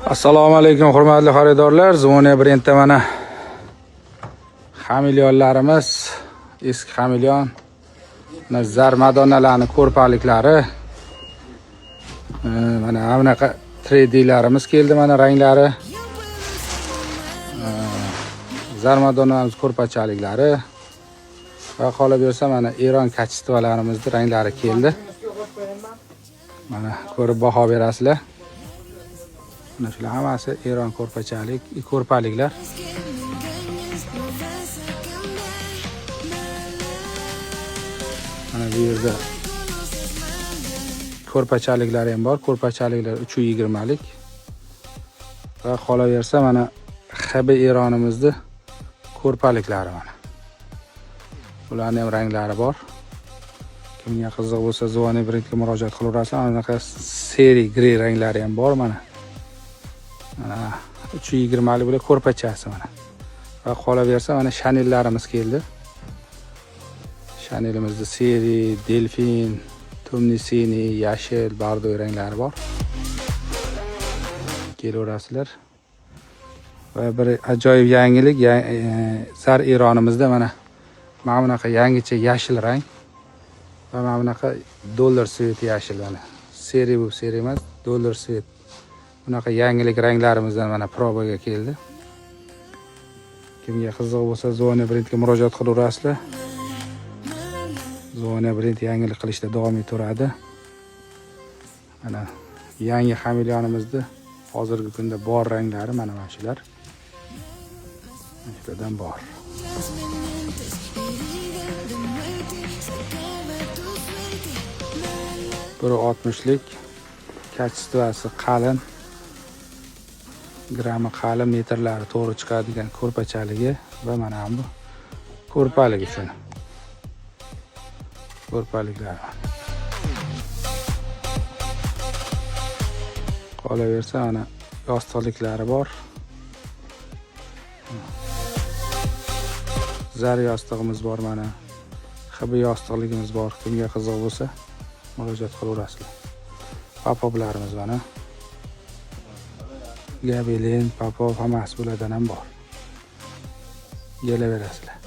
Assalomu alaykum hurmatli xaridorlar. Zone brendda mana xamilyonlarimiz, eski xamilyon, zar madonalarni ko'rpaliklari. Mana bunaqa 3D'larimiz keldi, mana ranglari. Zar madonamiz ko'rpachaliklari va qolib bersa mana Eron kachistvalarimizni ranglari keldi. Mana ko'rib baho berasizlar. Mana shular hammasi Eron ko'rpaliklar. Mana bu yerda ko'rpachaliklari ham bor. Ko'rpachaliklar 320 lik. Va qolaversa mana HB Eronimizning ko'rpaliklari mana. Ularning ham ranglari bor. Kimga qiziq bo'lsa, Zone brendga murojaat qilaverasizlar. Anaqa seri grey ranglari ham bor mana. Mana 320 lik bilan ko'rpachasi mana. Va qolaversa mana Chanellarimiz keldi. Chanelimizda seri, delfin, tumnisini, yashil, bardoy ranglari bor. Kelaverasizlar. Va bir ajoyib yangilik, zar Eronimizda mana bunaqa yangicha yashil rang va mana bunaqa dollar sveti yashil mana. Seri bu seri emas, dollar svet. Bunaqa yangilik ranglarimizdan mana probaga keldi. Kimga qiziq bo'lsa, Zone brendga murojaat qilaverasizlar. Zone brend yangilik qilishda davom etaveradi. Mana yangi xamilyonimizda hozirgi kunda bor ranglari mana shular. Shulardan bor. Bir 60lik kachistvasi qalin, grammi qalin, metrlari to'g'ri chiqadigan ko'rpachaligi va mana bu ko'rpalik uchun. Ko'rpaliklar. Qolaversa mana yostiqliklari bor. Zar yostiqimiz bor mana. HB yostiqligimiz bor. Kimga qiziq bo'lsa, murojaat qilaverasizlar. Papoblarimiz mana. Gabelin, papov hammasi bulardan ham bor. Kelaverasizlar.